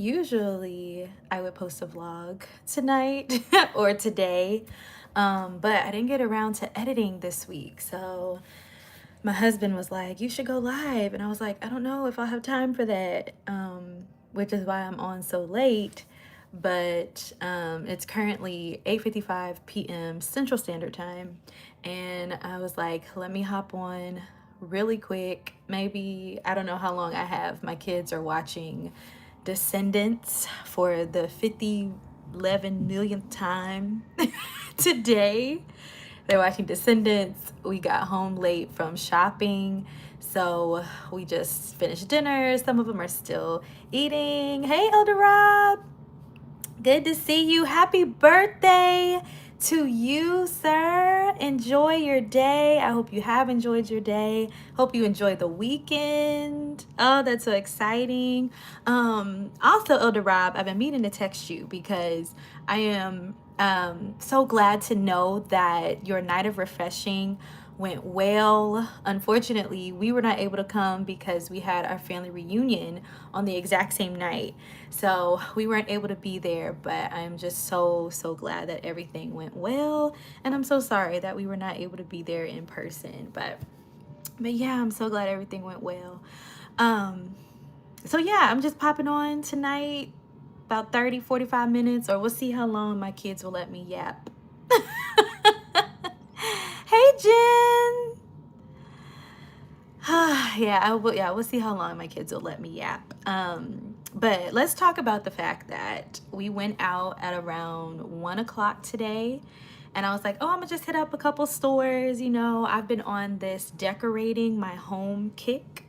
Usually I would post a vlog tonight or today, but I didn't get around to editing this week. So my husband was like, "You should go live." And I was like, "I don't know if I'll have time for that," which is why I'm on so late. But it's currently 8:55 p.m. Central Standard Time. And I was like, let me hop on really quick. Maybe, I don't know how long I have. My kids are watching Descendants for the 11 millionth time today. They're watching Descendants. We got home late from shopping, so we just finished dinner. Some of them are still eating. Hey, Elder Rob. Good to see you. Happy birthday to you, sir. Enjoy your day. I hope you have enjoyed your day. Hope you enjoy the weekend. Oh, that's so exciting. Also, Elder Rob, I've been meaning to text you because I am so glad to know that your night of refreshing went well. Unfortunately, we were not able to come because we had our family reunion on the exact same night. So we weren't able to be there, but I'm just so glad that everything went well. And I'm so sorry that we were not able to be there in person. But yeah, I'm so glad everything went well. So yeah, I'm just popping on tonight, about 30-45 minutes, or we'll see how long my kids will let me yap. Hey, Jen. Yeah, we'll see how long my kids will let me yap. But let's talk about the fact that we went out at around 1 o'clock today. And I was like, oh, I'm gonna just hit up a couple stores. You know, I've been on this decorating my home kick.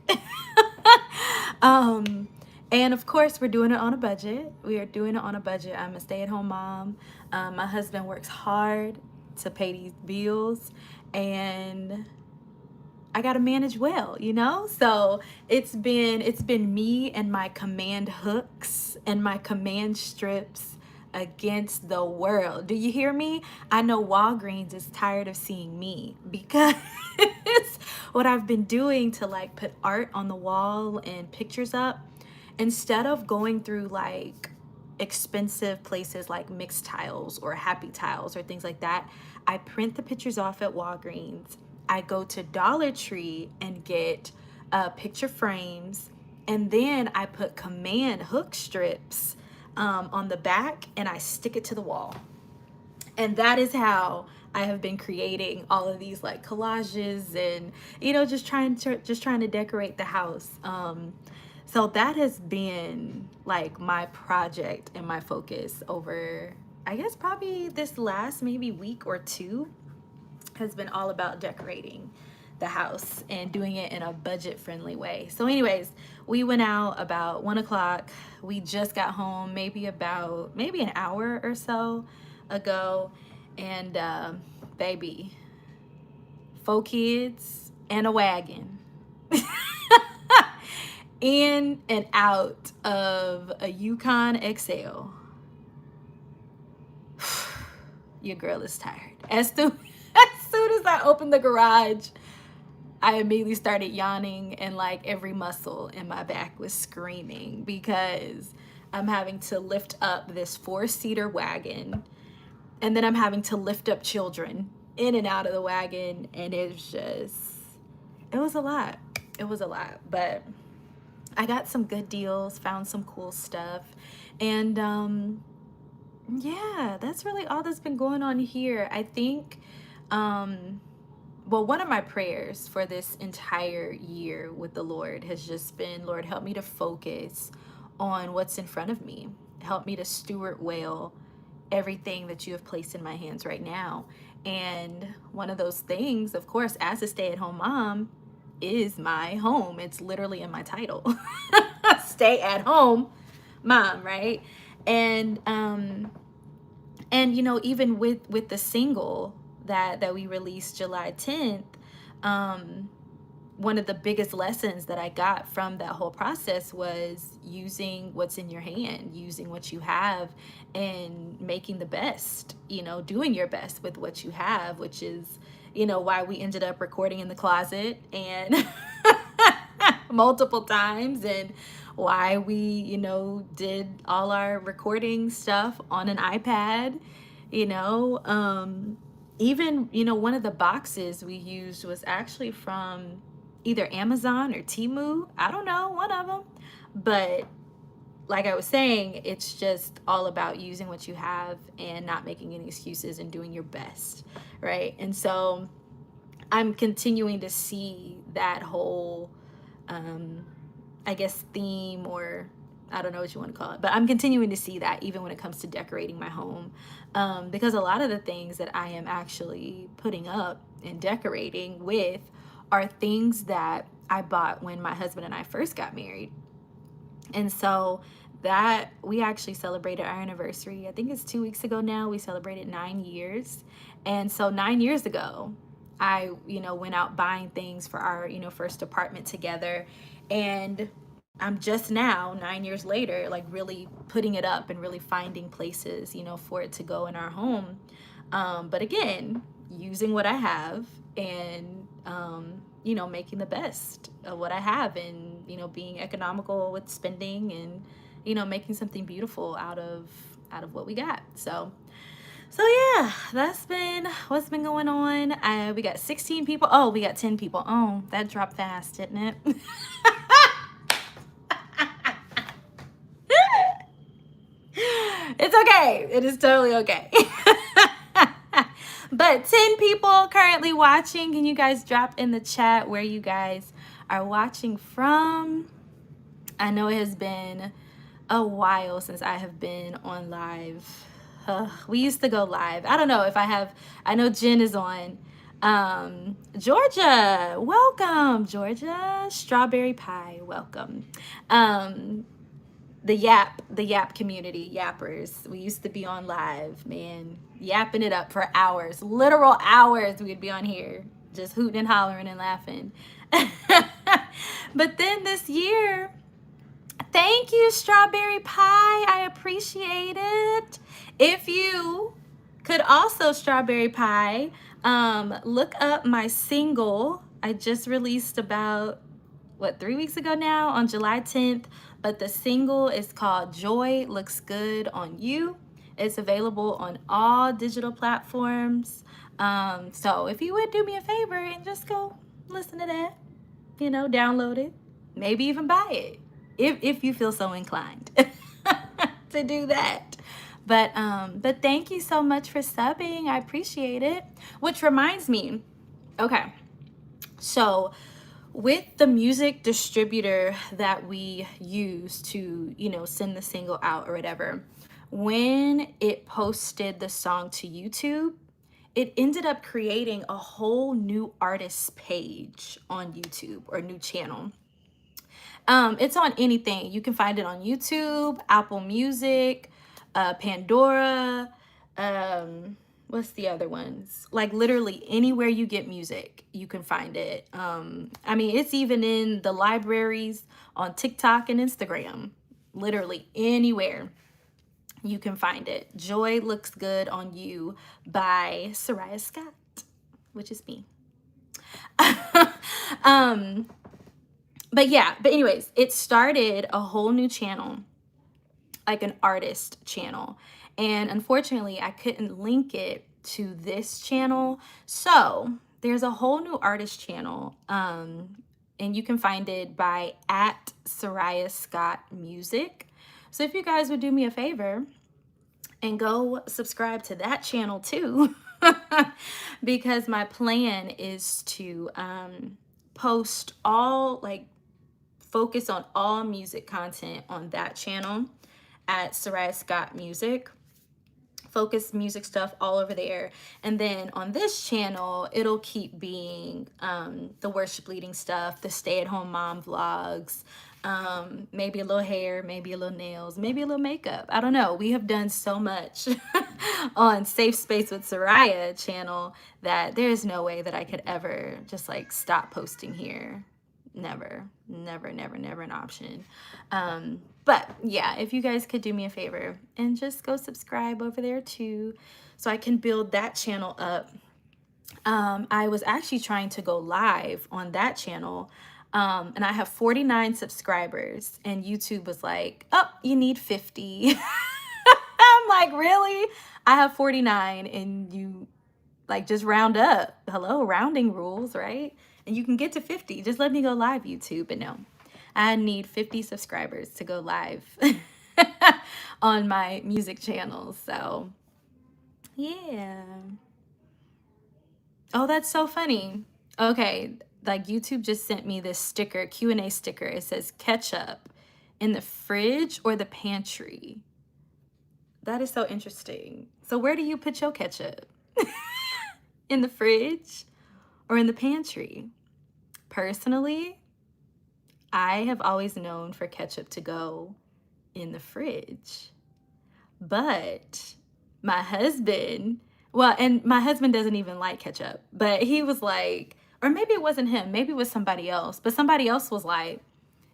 And of course, we're doing it on a budget. We are doing it on a budget. I'm a stay-at-home mom. My husband works hard to pay these bills, and I gotta manage well, you know? So it's been me and my command hooks and my command strips against the world. Do you hear me? I know Walgreens is tired of seeing me because what I've been doing to like put art on the wall and pictures up, instead of going through like expensive places like Mixed Tiles or Happy Tiles or things like that, I print the pictures off at Walgreens. I go to Dollar Tree and get picture frames, and then I put command hook strips on the back, and I stick it to the wall. And that is how I have been creating all of these like collages and, you know, just trying to decorate the house. So that has been like my project and my focus over, I guess, probably this last maybe week or two, has been all about decorating the house and doing it in a budget friendly way. So anyways, we went out about 1 o'clock. We just got home maybe an hour or so ago. And baby, 4 kids and a wagon in and out of a Yukon XL. Your girl is tired. As soon as I opened the garage, I immediately started yawning, and like every muscle in my back was screaming because I'm having to lift up this 4-seater wagon, and then I'm having to lift up children in and out of the wagon, and it was a lot. It was a lot, but I got some good deals, found some cool stuff, and yeah, that's really all that's been going on here. I think well, one of my prayers for this entire year with the Lord has just been, Lord, help me to focus on what's in front of me. Help me to steward well everything that you have placed in my hands right now. And one of those things, of course, as a stay-at-home mom, is my home. It's literally in my title. Stay at home mom, right? And you know, even with the single that we released July 10th, one of the biggest lessons that I got from that whole process was using what's in your hand, using what you have, and making the best, you know, doing your best with what you have, which is, you know, why we ended up recording in the closet and multiple times, and why we, did all our recording stuff on an iPad, you know. Even, one of the boxes we used was actually from either Amazon or Temu. I don't know, one of them. But like I was saying, it's just all about using what you have and not making any excuses and doing your best, right? And so I'm continuing to see that whole, um, I guess, theme, or I don't know what you want to call it, but I'm continuing to see that even when it comes to decorating my home, because a lot of the things that I am actually putting up and decorating with are things that I bought when my husband and I first got married. And so that we actually celebrated our anniversary. I think it's 2 weeks ago now. We celebrated 9 years. And so 9 years ago, I, went out buying things for our, first apartment together. And I'm just now, 9 years later, like really putting it up and really finding places, for it to go in our home. But again, using what I have and, making the best of what I have, and, being economical with spending, and, making something beautiful out of what we got. So yeah, that's been what's been going on. We got 16 people. Oh, we got 10 people. Oh, that dropped fast, didn't it? It's okay. It is totally okay. But 10 people currently watching. Can you guys drop in the chat where you guys are watching from? I know it has been a while since I have been on live. We used to go live. I don't know if I have. I know Jen is on. Georgia, welcome. Georgia, strawberry pie, welcome. The Yap community, Yappers. We used to be on live, man, yapping it up for hours, literal hours. We'd be on here just hooting and hollering and laughing. But then this year, thank you, strawberry pie. I appreciate it. If you could also, strawberry pie, look up my single I just released about 3 weeks ago now, on July 10th. But the single is called Joy Looks Good on You. It's available on all digital platforms. So if you would do me a favor and just go listen to that, download it, maybe even buy it, if you feel so inclined to do that. But thank you so much for subbing. I appreciate it. Which reminds me, okay, so with the music distributor that we use to, send the single out or whatever, when it posted the song to YouTube, it ended up creating a whole new artist page on YouTube, or new channel. It's on anything. You can find it on YouTube, Apple Music, Pandora, what's the other ones? Like literally anywhere you get music, you can find it. I mean, it's even in the libraries on TikTok and Instagram. Literally anywhere you can find it. Joy Looks Good on You by Soraya Scott, which is me. But anyways, it started a whole new channel, like an artist channel. And unfortunately, I couldn't link it to this channel. So there's a whole new artist channel. And you can find it by @Soraya Scott Music. So if you guys would do me a favor and go subscribe to that channel too, because my plan is to post all, like, focus on all music content on that channel @Soraya Scott Music. Focus music stuff all over there. And then on this channel, it'll keep being the worship leading stuff, the stay-at-home mom vlogs, maybe a little hair, maybe a little nails, maybe a little makeup. I don't know. We have done so much on Safe Space with Soraya channel that there's no way that I could ever just like stop posting here. Never an option. But yeah, if you guys could do me a favor and just go subscribe over there too, so I can build that channel up. I was actually trying to go live on that channel And I have 49 subscribers, and YouTube was like, oh, you need 50. I'm like, really? I have 49 and you like just round up. Hello, rounding rules, right? And you can get to 50. Just let me go live, YouTube. But no, I need 50 subscribers to go live on my music channel. So yeah. Oh, that's so funny. Okay, like YouTube just sent me this sticker, Q&A sticker. It says ketchup in the fridge or the pantry. That is so interesting. So where do you put your ketchup? In the fridge or in the pantry? Personally, I have always known for ketchup to go in the fridge. But my husband, well, and my husband doesn't even like ketchup, but he was like, or maybe it wasn't him, maybe it was somebody else, but somebody else was like,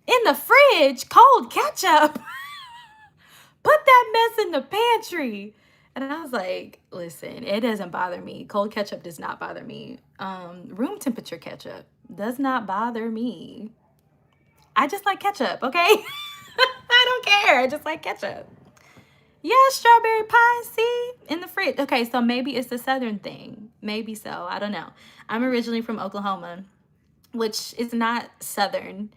in the fridge, cold ketchup. Put that mess in the pantry. And I was like, listen, it doesn't bother me. Cold ketchup does not bother me. Room temperature ketchup does not bother me. I just like ketchup, okay? I don't care. I just like ketchup. Yeah, strawberry pie, see? In the fridge. Okay, so maybe it's the Southern thing. Maybe so. I don't know. I'm originally from Oklahoma, which is not Southern.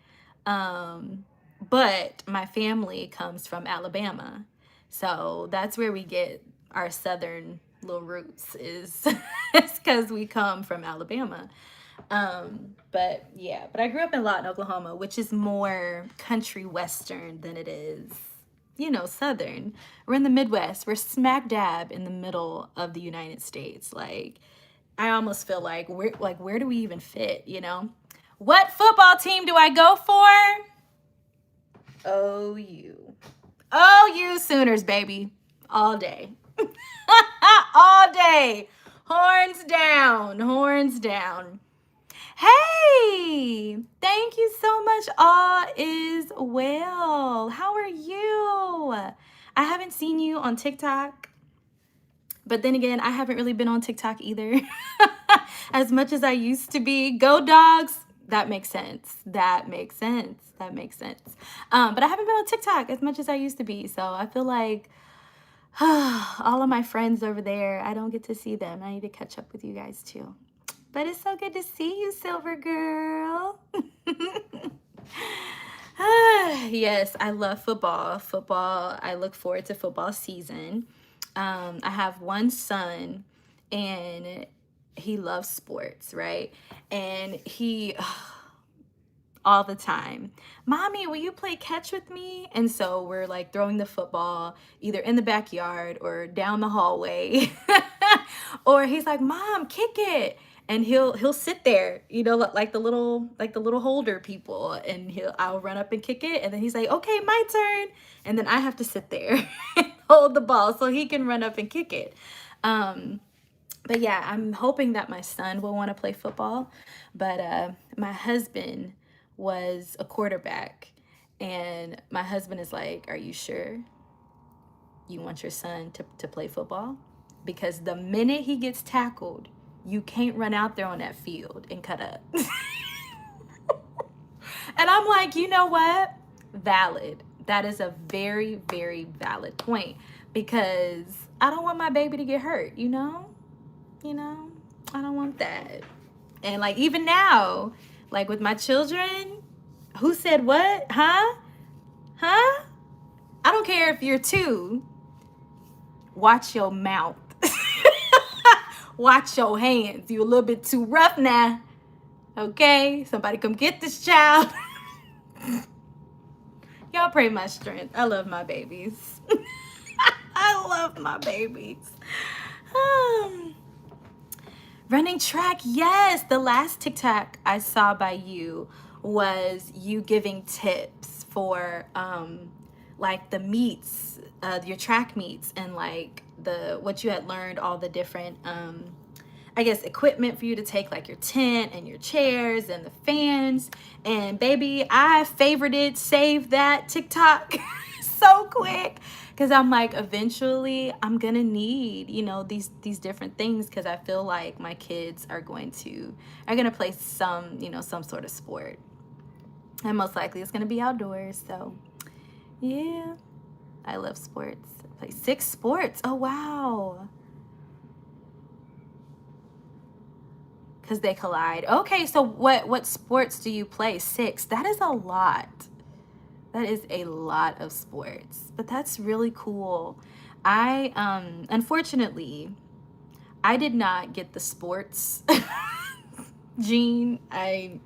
But my family comes from Alabama. So that's where we get our Southern little roots is it's because we come from Alabama. But yeah, but I grew up in Lawton, Oklahoma, which is more country western than it is, you know, Southern. We're in the Midwest. We're smack dab in the middle of the United States. Like, I almost feel like where do we even fit, you know? What football team do I go for? OU. OU Sooners, baby. All day. All day. Horns down. Horns down. Hey, thank you so much. All is well. How are you? I haven't seen you on TikTok, but then again, I haven't really been on TikTok either as much as I used to be. Go dogs. That makes sense. That makes sense. That makes sense. But I haven't been on TikTok as much as I used to be. So I feel like all of my friends over there, I don't get to see them. I need to catch up with you guys too. But it's so good to see you, Silver Girl. Yes, I love football. Football, I look forward to football season. I have one son, and he loves sports, right? And he, all the time, Mommy, will you play catch with me? And so we're like throwing the football either in the backyard or down the hallway. Or he's like, Mom, kick it. And he'll sit there, you know, like the little holder people, and I'll run up and kick it, and then he's like, okay, my turn, and then I have to sit there and hold the ball so he can run up and kick it. But yeah, I'm hoping that my son will want to play football, but my husband was a quarterback, and my husband is like, are you sure you want your son to play football? Because the minute he gets tackled, you can't run out there on that field and cut up. And I'm like, you know what? Valid. That is a very, very valid point, because I don't want my baby to get hurt, you know? You know? I don't want that. And like even now, like with my children, who said what? Huh? Huh? I don't care if you're 2. Watch your mouth. Watch your hands. You a little bit too rough now. Okay? Somebody come get this child. Y'all pray my strength. I love my babies. I love my babies. Running track, yes. The last TikTok I saw by you was you giving tips for like the meets, your track meets, and like what you had learned, all the different I guess equipment for you to take, like your tent and your chairs and the fans. And baby, I favorited, saved that TikTok so quick, because I'm like, eventually I'm gonna need, you know, these different things, because I feel like my kids are gonna play some, you know, some sort of sport. And most likely it's going to be outdoors. So, yeah, I love sports. I play 6 sports. Oh, wow. Because they collide. Okay, so what sports do you play? 6. That is a lot. That is a lot of sports. But that's really cool. I unfortunately I did not get the sports gene. I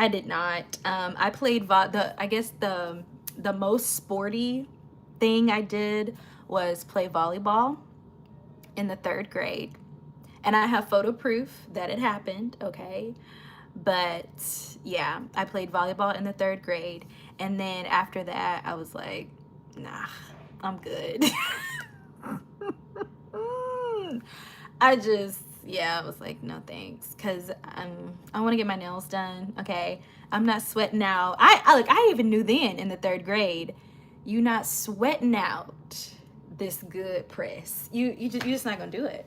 did not. I played I guess the most sporty thing I did was play volleyball in the 3rd grade. And I have photo proof that it happened, okay? But yeah, I played volleyball in the 3rd grade. And then after that, I was like, nah, I'm good. I was like, no thanks. Because I want to get my nails done, okay? I'm not sweating out. Look, I even knew then in the 3rd grade, you not sweating out this good press. You're just not going to do it.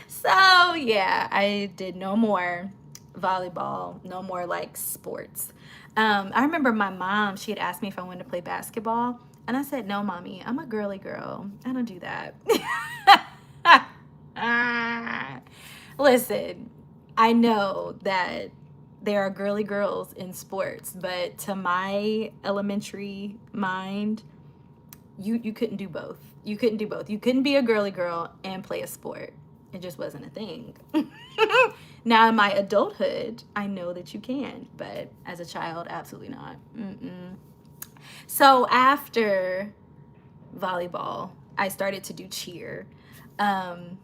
So yeah, I did no more volleyball, no more like sports. I remember my mom, she had asked me if I wanted to play basketball, and I said, no, mommy, I'm a girly girl. I don't do that. Listen, I know that there are girly girls in sports, but to my elementary mind, you couldn't do both. You couldn't do both. You couldn't be a girly girl and play a sport. It just wasn't a thing. Now in my adulthood, I know that you can, but as a child, absolutely not. So after volleyball, I started to do cheer. And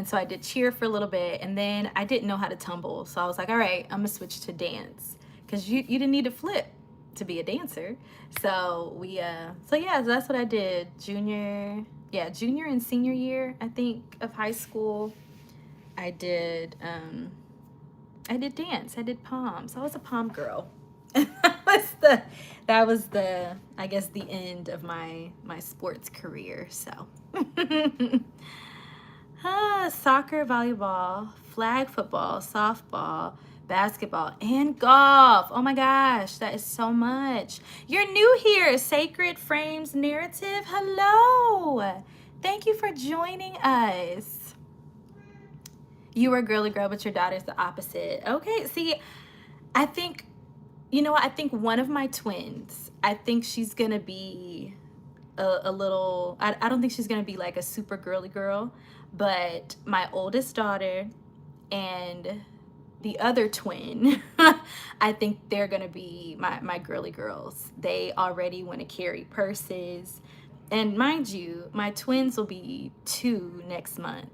so I did cheer for a little bit, and then I didn't know how to tumble. So I was like, all right, I'm gonna switch to dance, because you didn't need to flip to be a dancer. So so that's what I did. Junior and senior year, I think, of high school. I did dance. I did pom. So I was a pom girl. that was the I guess the end of my sports career. So soccer, volleyball, flag football, softball, basketball, and golf. Oh my gosh, that is so much. You're new here, Sacred Frames Narrative. Hello. Thank you for joining us. You were a girly girl, but your daughter's the opposite. Okay, see, I think, I think one of my twins, I think she's going to be a little, I don't think she's going to be like a super girly girl, but my oldest daughter and the other twin, I think they're going to be my girly girls. They already want to carry purses. And mind you, my twins will be 2 next month.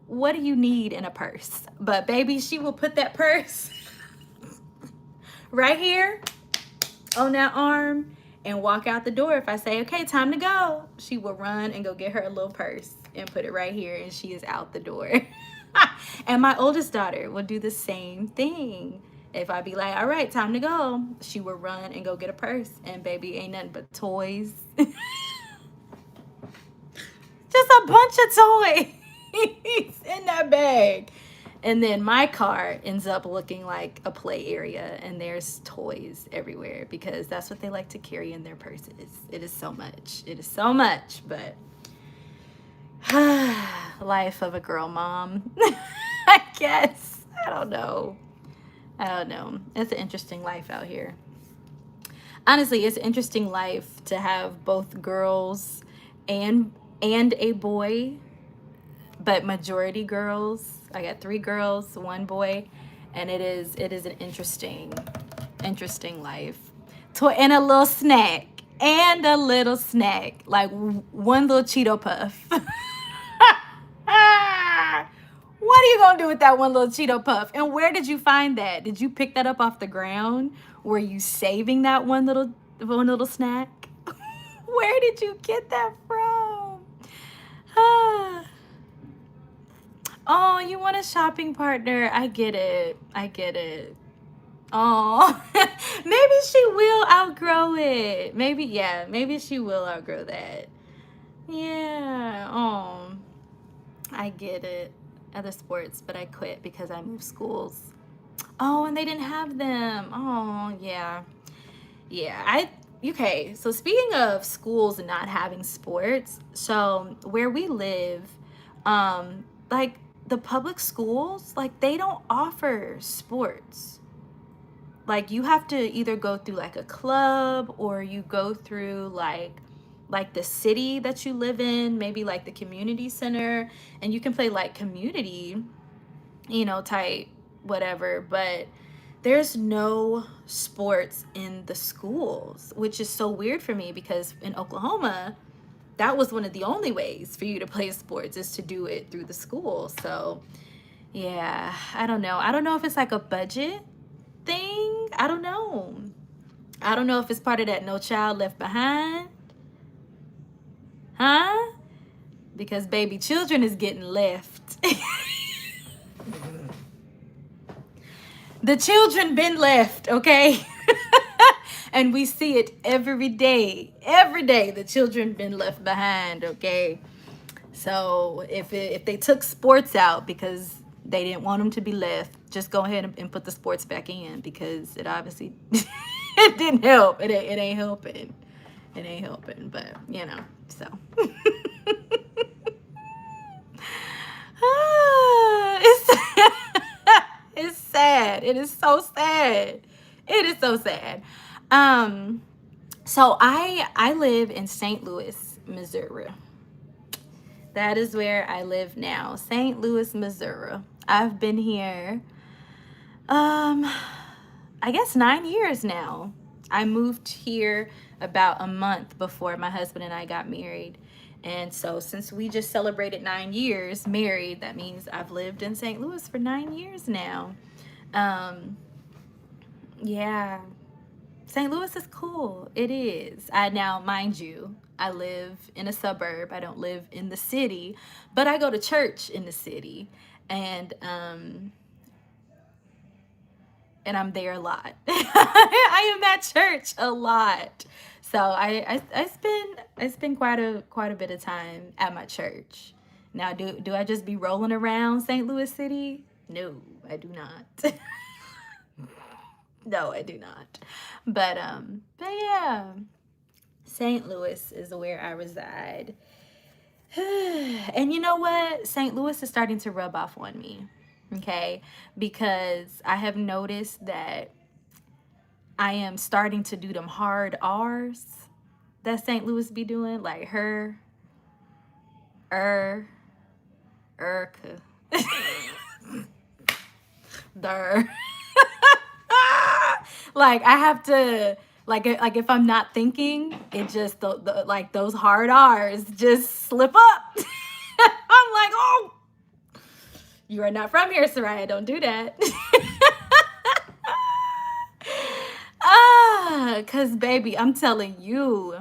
What do you need in a purse? But baby, she will put that purse right here on that arm and walk out the door. If I say, okay, time to go, she will run and go get her a little purse and put it right here, and she is out the door. And my oldest daughter will do the same thing. If I be like, all right, time to go, she will run and go get a purse, and baby, ain't nothing but toys. Just a bunch of toys in that bag. And then my car ends up looking like a play area, and there's toys everywhere, because that's what they like to carry in their purses. It is so much. It is so much, but life of a girl mom. I guess. I don't know. It's an interesting life out here. Honestly, it's an interesting life to have both girls and a boy, but majority girls. I got 3 girls, 1 boy, and it is an interesting life. And a little snack, like one little Cheeto puff. What are you gonna do with that one little Cheeto puff? And where did you find that? Did you pick that up off the ground? Were you saving that one little snack? Where did you get that from? Oh, you want a shopping partner? I get it. Oh, maybe she will outgrow it. Maybe she will outgrow that. Yeah. I get it. Other sports, but I quit because I moved schools. Oh, and they didn't have them. Oh, yeah. Yeah. Okay, so speaking of schools not having sports, so where we live, like the public schools, like they don't offer sports. Like you have to either go through like a club or you go through like the city that you live in, maybe like the community center, and you can play like community, type whatever, but there's no sports in the schools, which is so weird for me because in Oklahoma, that was one of the only ways for you to play sports is to do it through the school. So, yeah, I don't know. I don't know if it's like a budget thing. I don't know. I don't know if it's part of that No Child Left Behind. Huh? Because baby, children is getting left. The children been left, okay? And we see it every day. Every day the children been left behind, okay? So if they took sports out because they didn't want them to be left, just go ahead and put the sports back in because it obviously it didn't help. It ain't helping. It ain't helping, but so. It's it's sad. It is so sad. It is so sad. So I live in St. Louis, Missouri. That is where I live now, St. Louis, Missouri. I've been here, I guess 9 years now. I moved here about a month before my husband and I got married. And so since we just celebrated 9 years married, that means I've lived in St. Louis for 9 years now. Yeah, St. Louis is cool. It is. Now, mind you, I live in a suburb. I don't live in the city, but I go to church in the city, and I'm there a lot. I am at church a lot, so I spend quite a bit of time at my church. Now, do I just be rolling around St. Louis City? No, I do not. No, I do not. But yeah, St. Louis is where I reside. And you know what? St. Louis is starting to rub off on me. Okay? Because I have noticed that I am starting to do them hard R's that St. Louis be doing, like her, der. Like I have to like if I'm not thinking, it just like those hard R's just slip up. I'm like, oh, you are not from here, Soraya. Don't do that. Cause baby, I'm telling you.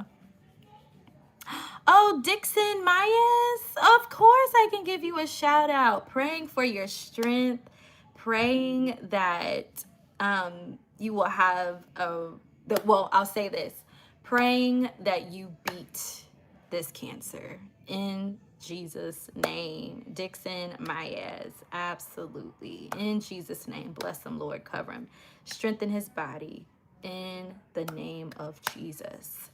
Oh, Dixon Myers, of course I can give you a shout out. Praying for your strength, praying that you will have I'll say this, praying that you beat this cancer in Jesus' name. Dixon Myers, absolutely. In Jesus' name, bless him, Lord, cover him, strengthen his body in the name of Jesus.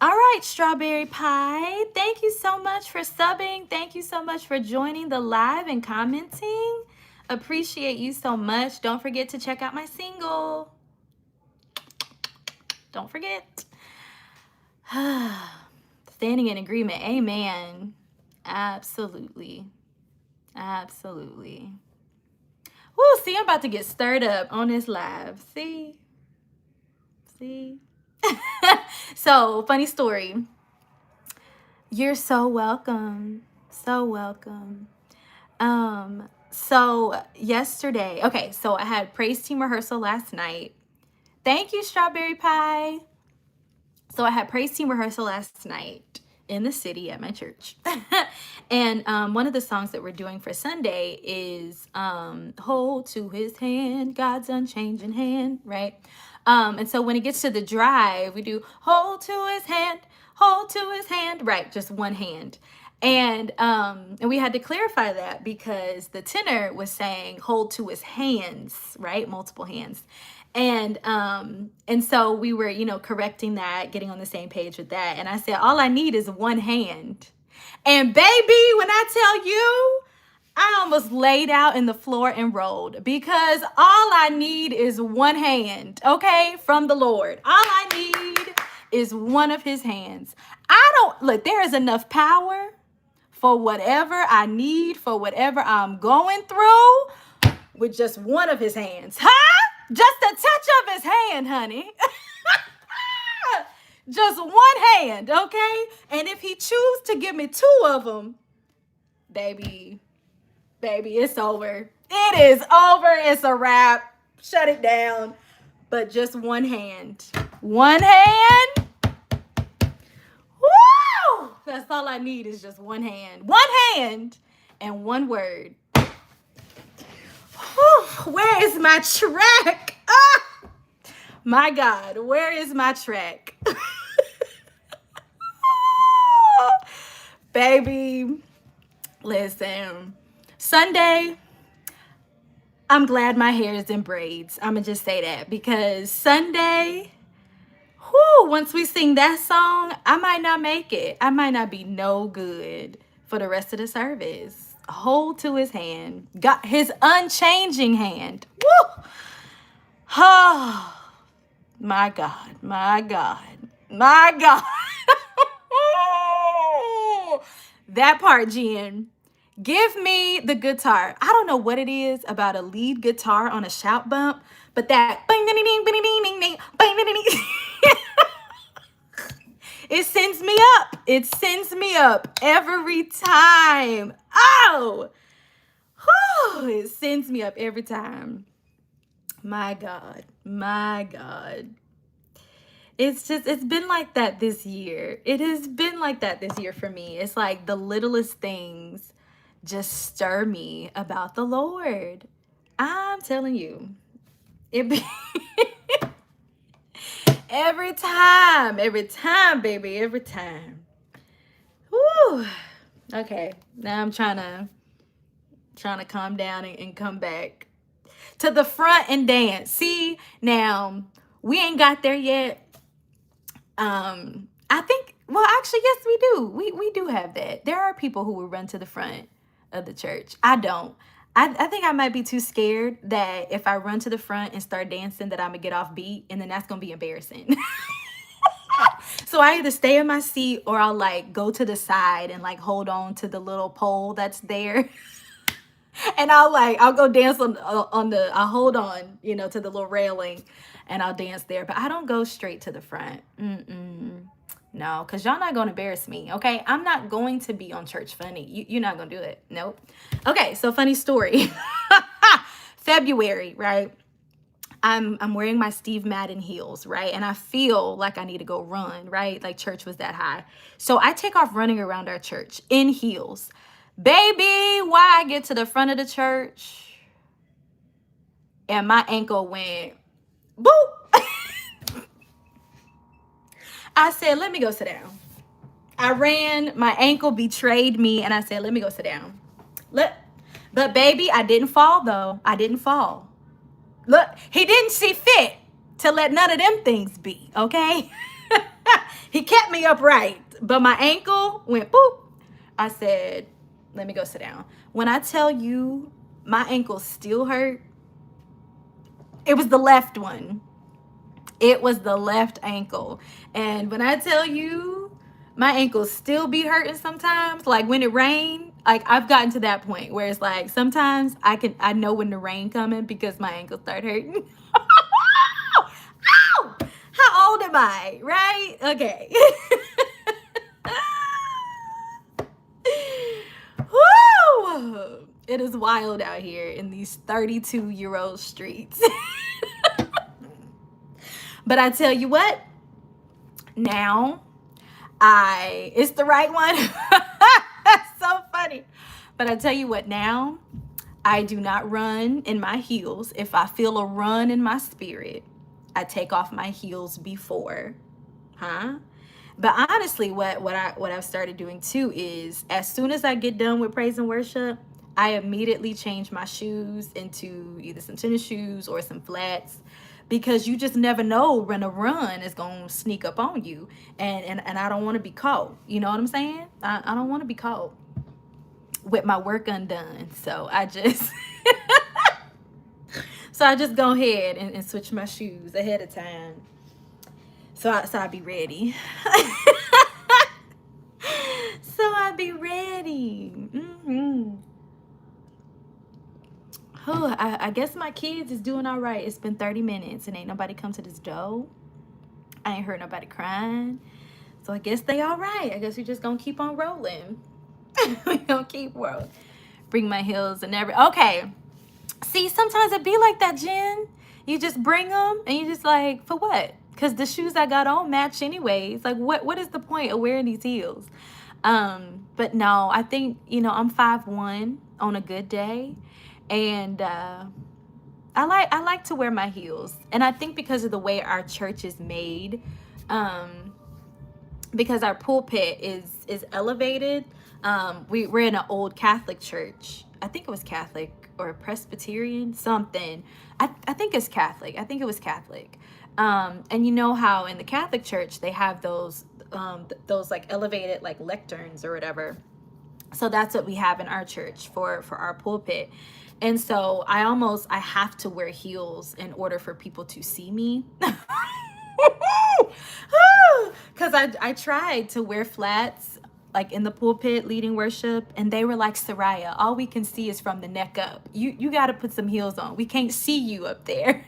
All right, Strawberry Pie, thank you so much for subbing. Thank you so much for joining the live and commenting. Appreciate you so much. Don't forget to check out my single. Don't forget. Standing in agreement. Amen. Absolutely. Absolutely. Woo, see, I'm about to get stirred up on this live. See? So, funny story. You're so welcome. So welcome. So yesterday, okay, so I had praise team rehearsal last night. Thank you, Strawberry Pie. So I had praise team rehearsal last night in the city at my church. And one of the songs that we're doing for Sunday is Hold to His Hand, God's Unchanging Hand, right? And so when it gets to the drive, we do hold to his hand, right? Just one hand. And we had to clarify that because the tenor was saying hold to his hands, right? Multiple hands. And so we were, correcting that, getting on the same page with that. And I said, all I need is one hand. And baby, when I tell you, I almost laid out in the floor and rolled because all I need is one hand, okay, from the Lord. All I need is one of his hands. There is enough power for whatever I need, for whatever I'm going through, with just one of his hands. Huh? Just a touch of his hand, honey. Just one hand, okay? And if he chooses to give me two of them, baby, it's over. It is over. It's a wrap. Shut it down. But just one hand. One hand. Woo! That's all I need is just one hand. One hand and one word. Whew, where is my track? Ah! My God, where is my track? Baby, listen. Sunday, I'm glad my hair is in braids. I'm going to just say that because Sunday, once we sing that song, I might not make it. I might not be no good for the rest of the service. Hold to his hand. Got his unchanging hand. Woo! Oh, my God, my God, my God. That part, Jen. Give me the guitar. I don't know what it is about a lead guitar on a shout bump, but that it sends me up. It sends me up every time. Oh, it sends me up every time. My God, my God. It's been like that this year. It has been like that this year for me. It's like the littlest things just stir me about the Lord. I'm telling you, it be every time, baby, every time. Whew. Okay, now I'm trying to calm down and come back to the front and dance. See, now we ain't got there yet. I think, well, actually, yes, we do. We do have that. There are people who will run to the front of the church. I don't. I think I might be too scared that if I run to the front and start dancing that I'm gonna get off beat, and then that's gonna be embarrassing. So I either stay in my seat or I'll like go to the side and like hold on to the little pole that's there. And I'll go dance I'll hold on, to the little railing and I'll dance there. But I don't go straight to the front. No, because y'all not going to embarrass me, okay? I'm not going to be on Church Funny. You're not going to do it. Nope. Okay, so funny story. February, right? I'm wearing my Steve Madden heels, right? And I feel like I need to go run, right? Like church was that high. So I take off running around our church in heels. Baby, why I get to the front of the church and my ankle went boop. I said, let me go sit down. I ran, my ankle betrayed me, and I said, let me go sit down. But baby, I didn't fall though. I didn't fall. Look, he didn't see fit to let none of them things be, okay? He kept me upright, but my ankle went boop. I said, let me go sit down. When I tell you my ankle still hurt, it was the left one. It was the left ankle. And when I tell you my ankles still be hurting sometimes, like when it rained, like I've gotten to that point where it's like sometimes I know when the rain coming because my ankles start hurting. Ow! How old am I? Right? Okay. Woo! It is wild out here in these 32-year-old streets. But I tell you what, now it's the right one. That's so funny. But I tell you what, now I do not run in my heels. If I feel a run in my spirit, I take off my heels before, But honestly, what I've started doing too is, as soon as I get done with praise and worship, I immediately change my shoes into either some tennis shoes or some flats, because you just never know when a run is gonna sneak up on you, and I don't want to be caught. You know what I'm saying? I don't want to be caught with my work undone. So I just so I just go ahead and switch my shoes ahead of time. So I be ready. So I be ready. Oh, I guess my kids is doing all right. It's been 30 minutes and ain't nobody come to this door. I ain't heard nobody crying. So I guess they all right. I guess we just gonna keep on rolling. We gonna keep rolling. Bring my heels and okay. See, sometimes it be like that, Jen. You just bring them and you just like, for what? Because the shoes I got on match anyways. Like, what is the point of wearing these heels? But no, I think, I'm 5'1" on a good day. And I like to wear my heels. And I think because of the way our church is made, because our pulpit is elevated. We're in an old Catholic church. I think it was Catholic or Presbyterian, something. I think it's Catholic. I think it was Catholic. And you know how in the Catholic church they have those like elevated like lecterns or whatever. So that's what we have in our church for our pulpit. And so I have to wear heels in order for people to see me. Because I tried to wear flats like in the pulpit leading worship, and they were like, Soraya, all we can see is from the neck up. You got to put some heels on. We can't see you up there.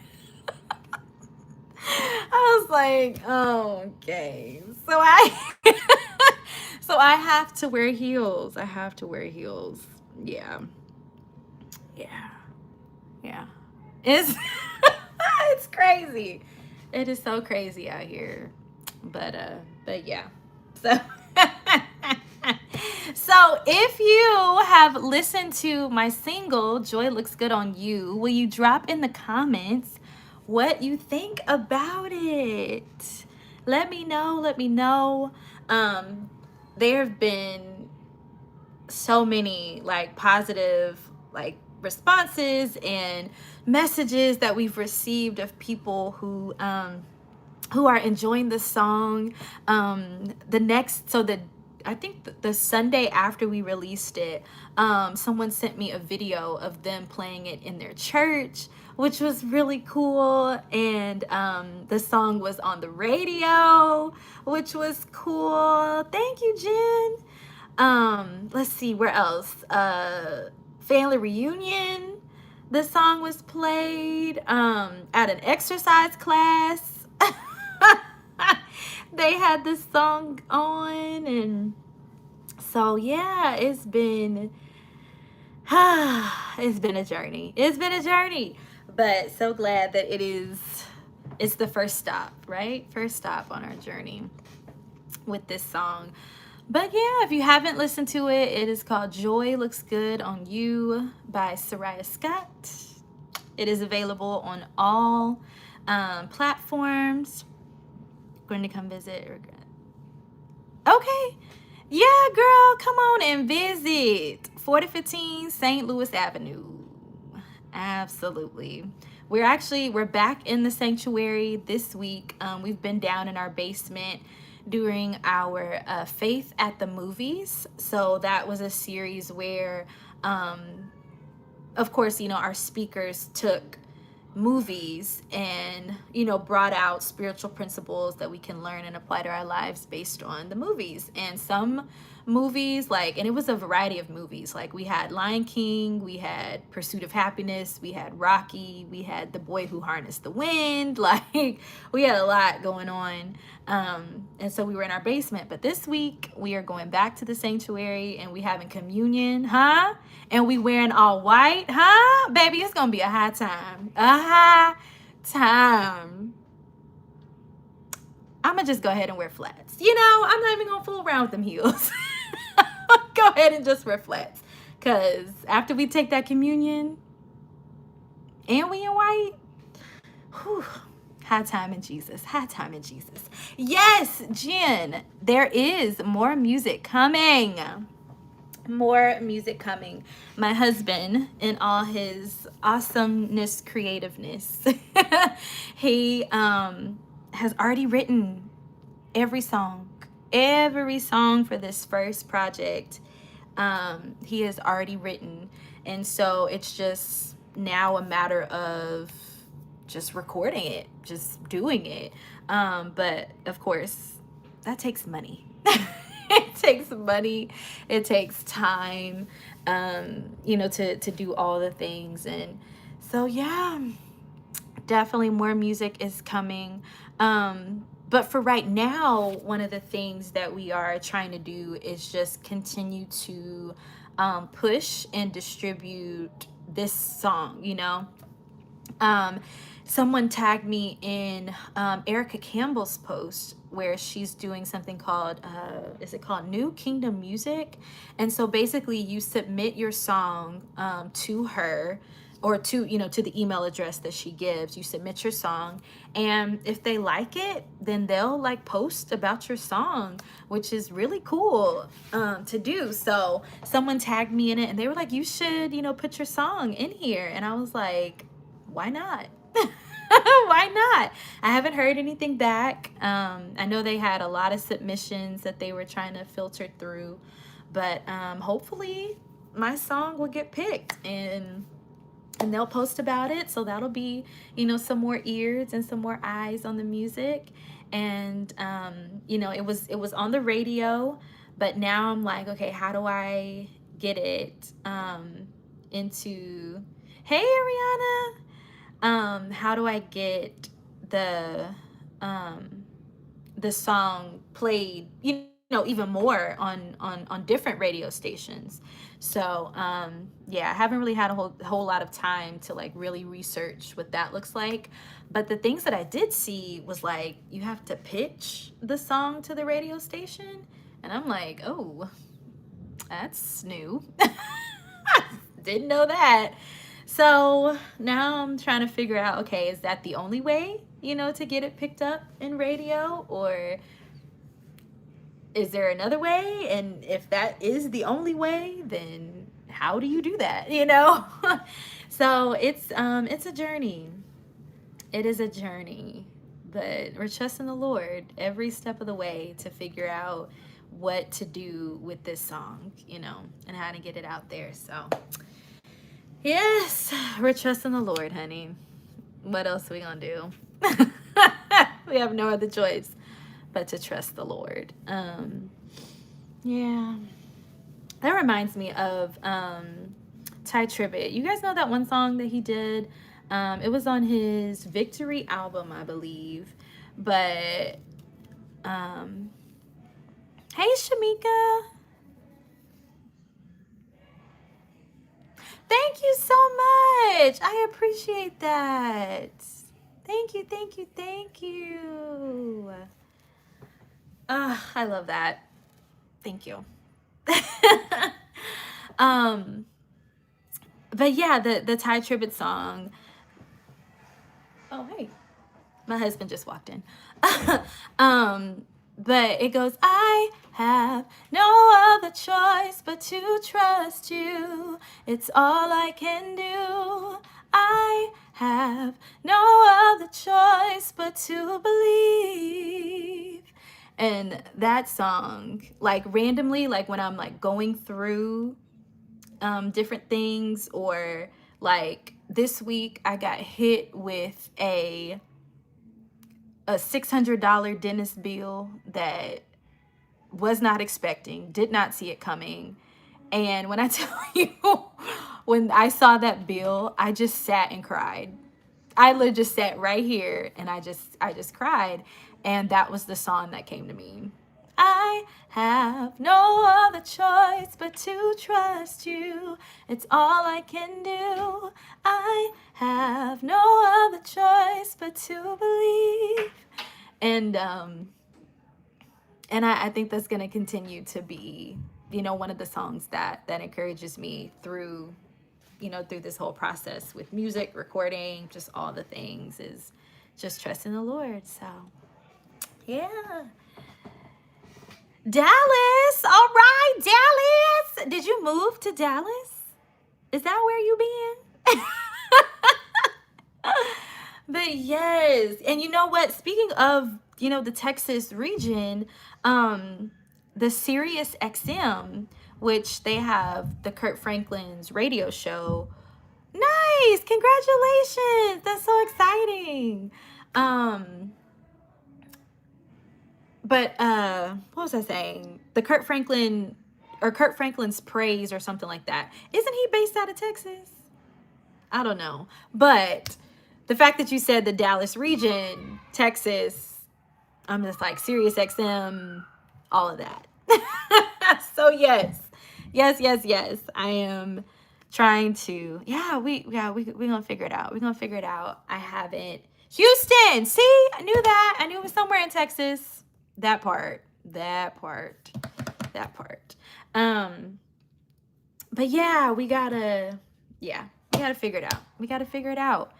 I was like, oh, okay. So I have to wear heels. I have to wear heels. Yeah. It's it's crazy. It is so crazy out here. But yeah. So so if you have listened to my single Joy Looks Good on You, will you drop in the comments what you think about it? Let me know. There have been so many like positive like responses and messages that we've received of people who are enjoying the song. I think the Sunday after we released it, someone sent me a video of them playing it in their church, which was really cool. And the song was on the radio, which was cool. Thank you, Jen. Let's see, where else? Family reunion, the song was played at an exercise class. They had this song on, and so yeah, it's been a journey. It's been a journey, but so glad that it's the first stop, right? First stop on our journey with this song. But yeah, if you haven't listened to it, it is called Joy Looks Good on You by Soraya Scott. It is available on all platforms. Going to come visit. Okay. Yeah, girl, come on and visit 4015 St. Louis Avenue. Absolutely. We're back in the sanctuary this week. We've been down in our basement during our Faith at the Movies. So that was a series where, of course, our speakers took movies and brought out spiritual principles that we can learn and apply to our lives based on the movies. And some movies, and it was a variety of movies, like we had Lion King, we had Pursuit of Happiness, we had Rocky, we had The Boy Who Harnessed the Wind. We had a lot going on, and so we were in our basement. But this week we are going back to the sanctuary and we having communion, and we wearing all white, baby. It's gonna be a high time. I'm gonna just go ahead and wear flats. I'm not even gonna fool around with them heels. Go ahead and just wear flats, because after we take that communion and we in white, High time in Jesus. High time in Jesus. Yes, Jen, there is more music coming. More music coming. My husband, in all his awesomeness, creativeness, he has already written every song. Every song for this first project, he has already written. And so it's just now a matter of just recording it, just doing it. But of course, that takes money. It takes money. It takes time, to do all the things. And so, yeah, definitely more music is coming. But for right now, one of the things that we are trying to do is just continue to push and distribute this song, um, someone tagged me in Erica Campbell's post where she's doing something called, is it called New Kingdom Music? And so basically you submit your song to her, or to the email address that she gives. You submit your song, and if they like it, then they'll like post about your song, which is really cool to do. So someone tagged me in it, and they were like, you should, put your song in here. And I was like, why not? Why not? I haven't heard anything back. I know they had a lot of submissions that they were trying to filter through, but hopefully my song will get picked, and they'll post about it. So that'll be, some more ears and some more eyes on the music. And it was on the radio, but now I'm like, okay, how do I get it into, hey Ariana, how do I get the song played, even more on different radio stations. So yeah, I haven't really had a whole lot of time to like really research what that looks like. But the things that I did see was like, you have to pitch the song to the radio station, and I'm like, oh, that's new. Didn't know that. So now I'm trying to figure out, okay, is that the only way, to get it picked up in radio, or is there another way? And if that is the only way, then how do you do that? So it's a journey. It is a journey, but we're trusting the Lord every step of the way to figure out what to do with this song, and how to get it out there. So yes, we're trusting the Lord, honey. What else are we gonna do? We have no other choice but to trust the Lord. Yeah. That reminds me of Ty Tribbett. You guys know that one song that he did? It was on his Victory album, I believe. But hey Shamika. Thank you so much. I appreciate that. Thank you, thank you, thank you. I love that. Thank you. But yeah, the Ty Tribbett song. Oh, hey. My husband just walked in. But it goes, I have no other choice but to trust you. It's all I can do. I have no other choice but to believe. And that song, like randomly, like when I'm like going through different things, or like this week I got hit with a $600 dentist bill that was not expecting, did not see it coming. And when I tell you, when I saw that bill, I just sat and cried. I literally just sat right here and I just cried. And that was the song that came to me. I have no other choice but to trust you. It's all I can do. I have no other choice but to believe. And I think that's going to continue to be, one of the songs that encourages me through, through this whole process with music, recording, just all the things, is just trust in the Lord. So yeah. Dallas. All right, Dallas. Did you move to Dallas? Is that where you been? But yes, and you know what? Speaking of, the Texas region, the Sirius XM, which they have the Kurt Franklin's radio show. Nice, congratulations! That's so exciting. But what was I saying? The Kurt Franklin or Kurt Franklin's Praise or something like that. Isn't he based out of Texas? I don't know. But the fact that you said the Dallas region, Texas, I'm just like Sirius XM, all of that. So yes. Yes, yes, yes. I am trying to, we gonna figure it out. We're gonna figure it out. I haven't. Houston, see? I knew that. I knew it was somewhere in Texas. That part. But yeah, we gotta figure it out.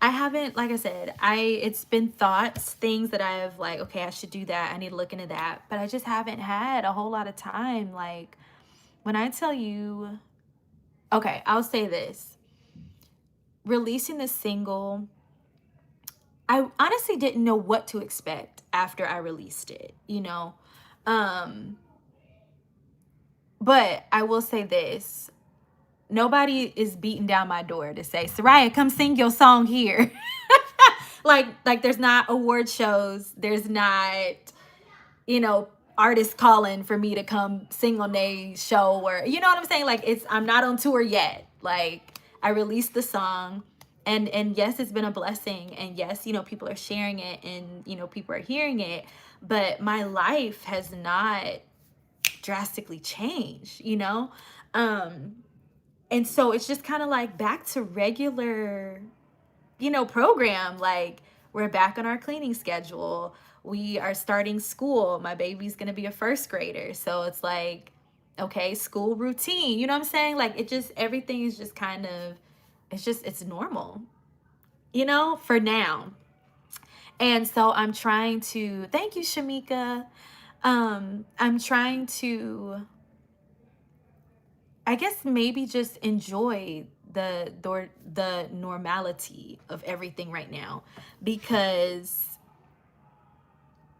I haven't, like I said, it's been thoughts, things that I've like, okay, I should do that. I need to look into that. But I just haven't had a whole lot of time. Like, when I tell you, okay, I'll say this. Releasing the single, I honestly didn't know what to expect after I released it, But I will say this. Nobody is beating down my door to say, Soraya, come sing your song here. like there's not award shows. There's not, artists calling for me to come sing on a show, or, you know what I'm saying? Like, I'm not on tour yet. Like, I released the song, and yes, it's been a blessing. And yes, people are sharing it, and, people are hearing it, but my life has not drastically changed, and so it's just kind of like back to regular, program. Like, we're back on our cleaning schedule. We are starting school. My baby's going to be a first grader. So it's like, okay, school routine. You know what I'm saying? Like, everything is just kind of, it's normal, for now. And so I'm trying to, thank you, Shamika. I'm trying to, I guess, maybe just enjoy the normality of everything right now, because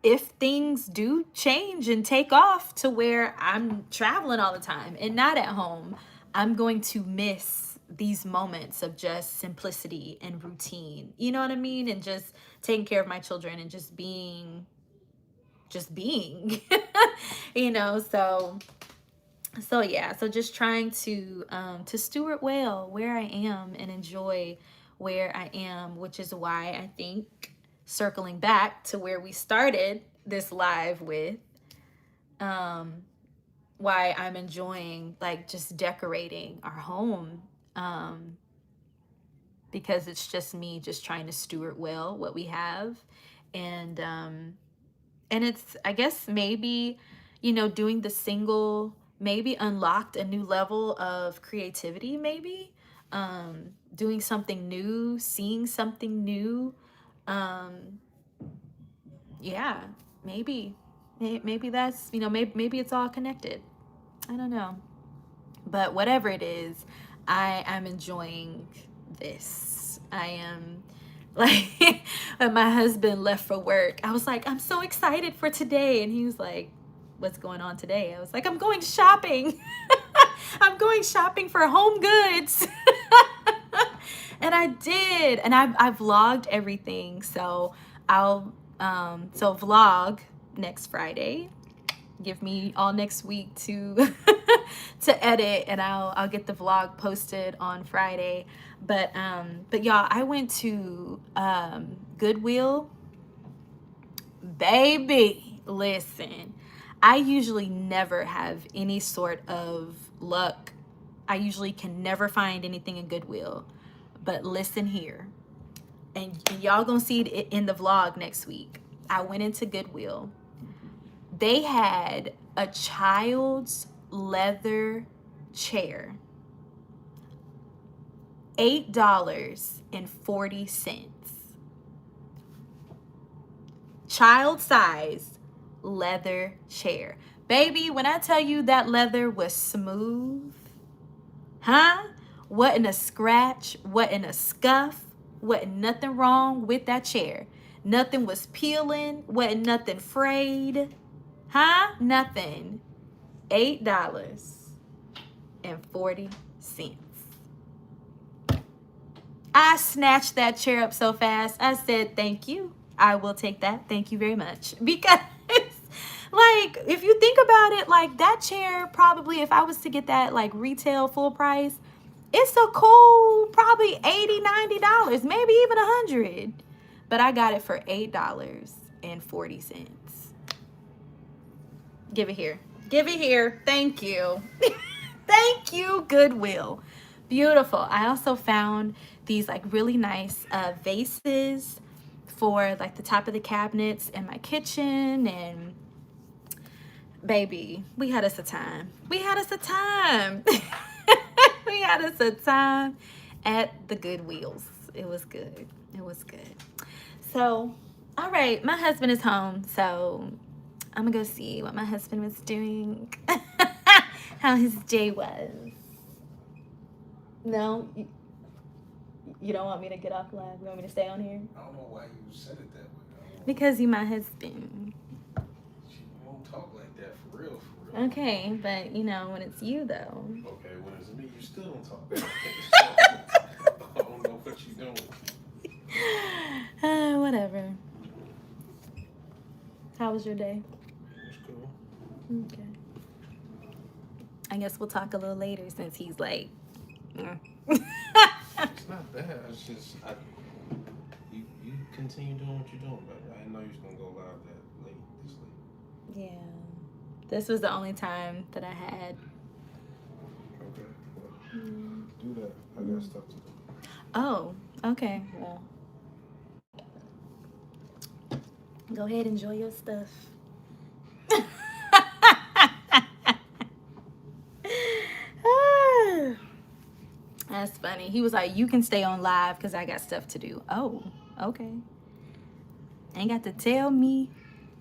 if things do change and take off to where I'm traveling all the time and not at home, I'm going to miss these moments of just simplicity and routine. You know what I mean? And just taking care of my children and just being, so yeah, so just trying to steward well where I am and enjoy where I am, which is why I think, circling back to where we started this live with, why I'm enjoying like just decorating our home, because it's just me just trying to steward well what we have. And it's, I guess, maybe, doing the single maybe unlocked a new level of creativity, maybe doing something new, seeing something new. Yeah, maybe that's, maybe it's all connected. I don't know. But whatever it is, I'm enjoying this. I am, like, when my husband left for work, I was like, I'm so excited for today. And he was like, what's going on today? I was like, I'm going shopping. I'm going shopping for home goods. And I did. And I vlogged everything. So I'll vlog next Friday. Give me all next week to to edit, and I'll get the vlog posted on Friday. But y'all, I went to Goodwill. Baby, listen, I usually never have any sort of luck. I usually can never find anything in Goodwill. But listen here, and y'all gonna see it in the vlog next week. I went into Goodwill. They had a child's leather chair, $8.40. child size leather chair. Baby, when I tell you that leather was smooth, huh? Wasn't a scratch, wasn't a scuff, wasn't nothing wrong with that chair. Nothing was peeling, wasn't nothing frayed, huh? Nothing. $8.40. I snatched that chair up so fast. I said, thank you. I will take that. Thank you very much. Because, like, if you think about it, like, that chair probably, if I was to get that, like, retail full price, it's a cool probably $80, $90, maybe even $100. But I got it for $8.40. Give it here. Give it here. Thank you. Thank you, Goodwill. Beautiful. I also found these like really nice vases for like the top of the cabinets in my kitchen, and baby, we had us a time. We had us a time. We had us a time at the Goodwills. It was good. It was good. So, all right, my husband is home, so I'm gonna go see what my husband was doing. How his day was. No, you don't want me to get off live? You want me to stay on here? I don't know why you said it that way. Because you my husband. She won't talk like that for real, for real. Okay, but you know, when it's you though. Okay, when it's me, you still don't talk like that. I don't know what you doing. Whatever. How was your day? It was cool. Okay. I guess we'll talk a little later since he's like, It's not that. It's just you continue doing what you're doing, but I didn't know you was gonna go live that late. This late. yeah. This was the only time that I had. Okay. Well, do that. I got stuff to do. Oh, okay. Well, go ahead, enjoy your stuff. That's funny. He was like, you can stay on live because I got stuff to do. Oh, okay. Ain't got to tell me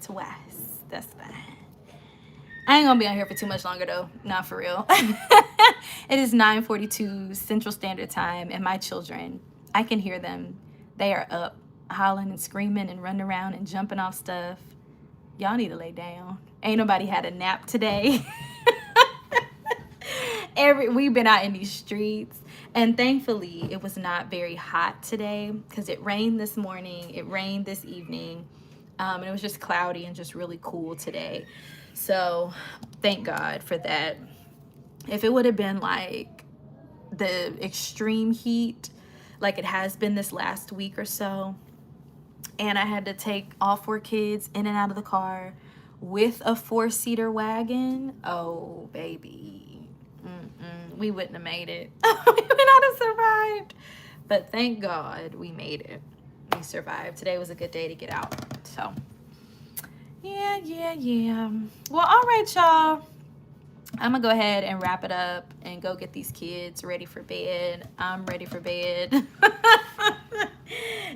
twice. That's fine. I ain't gonna be on here for too much longer though. Not for real. It is 9:42 Central Standard Time, and my children, I can hear them. They are up, hollering and screaming and running around and jumping off stuff. Y'all need to lay down. Ain't nobody had a nap today. We've been out in these streets, and thankfully it was not very hot today because it rained this morning, it rained this evening, and it was just cloudy and just really cool today. So thank God for that. If it would have been like the extreme heat like it has been this last week or so, and I had to take all 4 kids in and out of the car with a 4-seater wagon, oh baby, we wouldn't have made it. We would not have survived. But thank God we made it. We survived. Today was a good day to get out. So yeah. Well, all right, y'all, I'm gonna go ahead and wrap it up and go get these kids ready for bed. I'm ready for bed.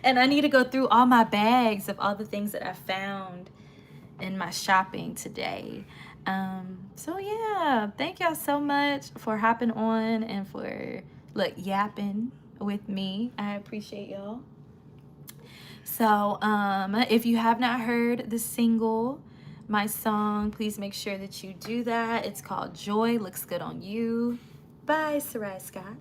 And I need to go through all my bags of all the things that I found in my shopping today. So yeah, thank y'all so much for hopping on and for yapping with me. I appreciate y'all. So if you have not heard the single, my song, please make sure that you do that. It's called Joy Looks Good on You by Soraya Scott.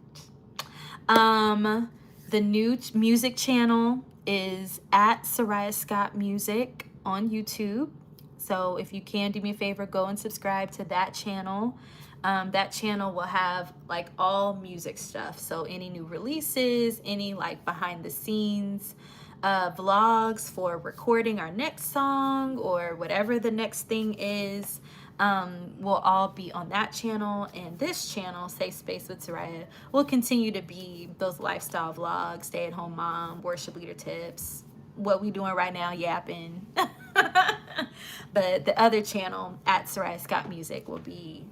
The new music channel is at Soraya Scott Music on YouTube. So if you can do me a favor, go and subscribe to that channel. That channel will have like all music stuff. So any new releases, any like behind the scenes vlogs for recording our next song or whatever the next thing is, will all be on that channel. And this channel, Safe Space with Soraya, will continue to be those lifestyle vlogs, stay-at-home mom, worship leader tips, what we doing right now, yapping. But the other channel at Soraya Scott Music will be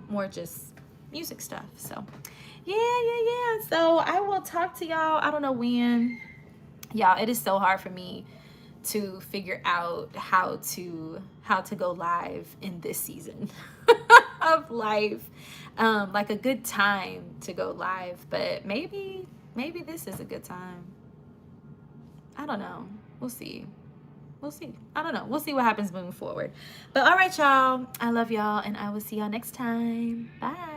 more just music stuff. So yeah. So I will talk to y'all, I don't know when. Y'all, it is so hard for me to figure out how to go live in this season of life, like a good time to go live. But maybe this is a good time. I don't know. We'll see. We'll see. I don't know. We'll see what happens moving forward. But all right, y'all. I love y'all, and I will see y'all next time. Bye.